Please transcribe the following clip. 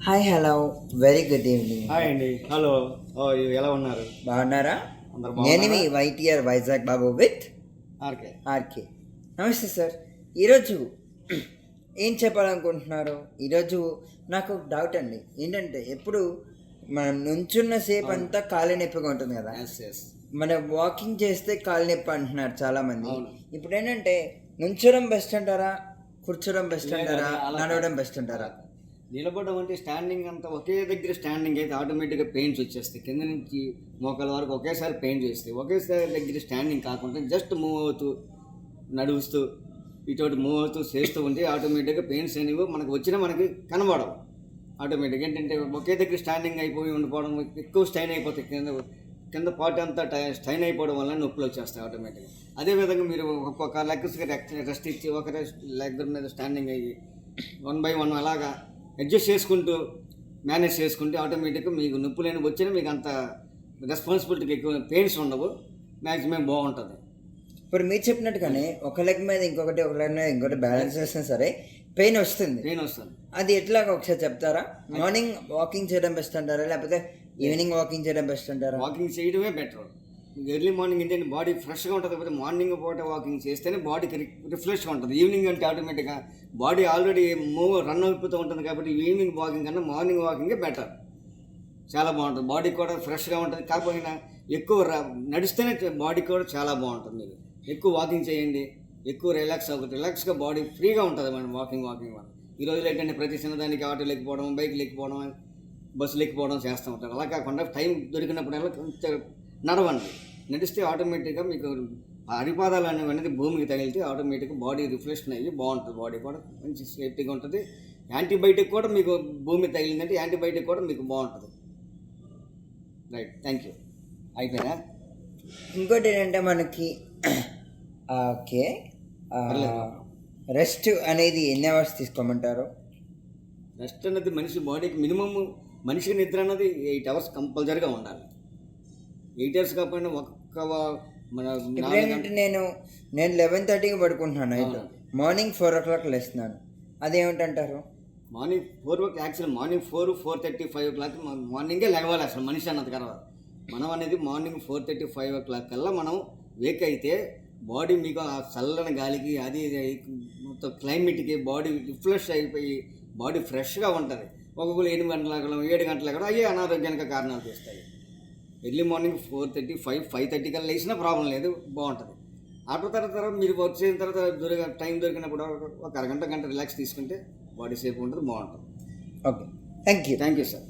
Hi hello very good evening. Hi అండి. Hello. ఎలా ఉన్నారు? బాగున్నారా? అందరు నేను మీ బాగున్నారా? YTR Vizag Babu with RK. RK. నమస్తే సార్. ఈరోజు ఏం చెప్పాలనుకుంటున్నారు? ఈరోజు నాకు ఒక డౌట్ అండి. ఏంటంటే ఎప్పుడు మనం నుంచున్న సేపు అంతా కాళ్ళ నొప్పిగా ఉంటుంది కదా. ఎస్. మన వాకింగ్ చేస్తే కాళ్ళ నొప్పి అంటున్నారు చాలామంది. అవును. ఇప్పుడు ఏంటంటే నుంచోడం బెస్ట్ అంటారా, కూర్చోడం బెస్ట్ లేదు, అంటారా, అలా నడవడం బెస్ట్ అంటారా? నిలబడడం అంటే స్టాండింగ్ అంతా ఒకే దగ్గర స్టాండింగ్ అయితే ఆటోమేటిక్గా పెయిన్స్ వచ్చేస్తాయి. కింద నుంచి మోకాల వరకు ఒకేసారి పెయిన్ చేస్తాయి. ఒకేసారి దగ్గర స్టాండింగ్ కాకుండా జస్ట్ మూవ్ అవుతూ నడుస్తూ ఇటు మూవ్ అవుతూ చేస్తూ ఉంటే ఆటోమేటిక్గా పెయిన్స్ అనేవి మనకు వచ్చినా మనకి కనబడవు. ఆటోమేటిక్గా ఏంటంటే ఒకే దగ్గర స్టాండింగ్ అయిపోయి ఉండిపోవడం, ఎక్కువ స్ట్రైన్ అయిపోతాయి. కింద పార్ట్ అంతా స్ట్రైన్ అయిపోవడం వల్ల నొప్పులు వచ్చేస్తాయి ఆటోమేటిక్గా. అదేవిధంగా మీరు ఒక్కొక్క లెగ్స్కి రెస్ట్ ఇచ్చి ఒక లెగ్ మీద స్టాండింగ్ అయ్యి 1 by 1 అలాగా అడ్జస్ట్ చేసుకుంటూ మేనేజ్ చేసుకుంటే ఆటోమేటిక్గా మీకు నొప్పులేని వచ్చినా మీకు అంత రెస్పాన్సిబిలిటీకి ఎక్కువ పెయిన్స్ ఉండవు. మ్యాక్సిమం బాగుంటుంది. ఇప్పుడు మీరు చెప్పినట్టుగానే ఒక లెగ్ మీద ఇంకొకటి, ఒక లెగ్ మీద ఇంకొకటి బ్యాలెన్స్ చేసినా సరే పెయిన్ వస్తుంది. అది ఎట్లాగా ఒకసారి చెప్తారా? మార్నింగ్ వాకింగ్ చేయడం బెస్ట్ అంటారా, లేకపోతే ఈవినింగ్ వాకింగ్ చేయడం బెస్ట్ అంటారా? వాకింగ్ చేయడమే బెటర్. ఎర్లీ మార్నింగ్ ఏంటంటే బాడీ ఫ్రెష్గా ఉంటుంది. కాకపోతే మార్నింగ్ పూట వాకింగ్ చేస్తేనే బాడీకి రిఫ్రెష్గా ఉంటుంది. ఈవినింగ్ అంటే ఆటోమేటిక్గా బాడీ ఆల్రెడీ రన్ అయిపోతూ ఉంటుంది. కాబట్టి ఈవినింగ్ వాకింగ్ కన్నా మార్నింగ్ వాకింగే బెటర్. చాలా బాగుంటుంది. బాడీ కూడా ఫ్రెష్గా ఉంటుంది. కాకపోయినా ఎక్కువ నడిస్తేనే బాడీ కూడా చాలా బాగుంటుంది. మీరు ఎక్కువ వాకింగ్ చేయండి, ఎక్కువ రిలాక్స్గా బాడీ ఫ్రీగా ఉంటుంది మనం వాకింగ్ వల్ల. ఈ రోజులు ఏంటంటే ప్రతి చిన్నదానికి ఆటోలు ఎక్కిపోవడం, బైక్లు ఎక్కిపోవడం, బస్సులు ఎక్కిపోవడం చేస్తూ ఉంటారు. అలా కాకుండా టైం దొరికినప్పుడల్లా కొంచెం నడవండి. నడిస్తే ఆటోమేటిక్గా మీకు అరిపాదాలు అనేది భూమికి తగిలితే ఆటోమేటిక్గా బాడీ రిఫ్రెషన్ అయ్యి బాగుంటుంది. బాడీ కూడా మంచి సేఫ్టీగా ఉంటుంది. యాంటీబయాటిక్ కూడా మీకు భూమి తగిలిందంటే యాంటీబయాటిక్ కూడా మీకు బాగుంటుంది. Right, thank you. అయిపోయినా? ఇంకోటి ఏంటంటే మనకి ఓకే, రెస్ట్ అనేది ఎన్ని అవర్స్ తీసుకోమంటారు? రెస్ట్ అనేది మనిషి బాడీకి మినిమం, మనిషికి నిద్ర అన్నది 8 hours కంపల్సరీగా ఉండాలి. 8 hours కాకపోయినా మన ఏంటంటే నేను 11:30కి పడుకుంటున్నాను. అయితే మార్నింగ్ 4 o'clock లేస్తున్నాను. అదేమిటంటారు? Morning 4 o'clock, actual morning 4, 4:30, 5 o'clock మార్నింగే లెగవాలి. అసలు మనిషి అన్నది కదా. మనం అనేది మార్నింగ్ 4:30, 5 o'clock కల్లా మనం వేక్ అయితే బాడీ మీకు ఆ చల్లని గాలికి అది మొత్తం క్లైమేట్కి బాడీ రిఫ్రెష్ అయిపోయి బాడీ ఫ్రెష్గా ఉంటుంది. ఒక్కొక్కరు 8 గంటలకు 7 గంటలకు అయ్యే అనారోగ్యానికి కారణాలు తీస్తాయి. ఎర్లీ మార్నింగ్ 4:30, 5:30 కల్లా లేచినా ప్రాబ్లం లేదు, బాగుంటుంది. ఆటో తర్వాత మీరు వర్క్ చేసిన తర్వాత టైం దొరికినప్పుడు ఒక అరగంట, గంట రిలాక్స్ తీసుకుంటే బాడీ సేఫ్ ఉంటుంది, బాగుంటుంది. Okay, thank you sir.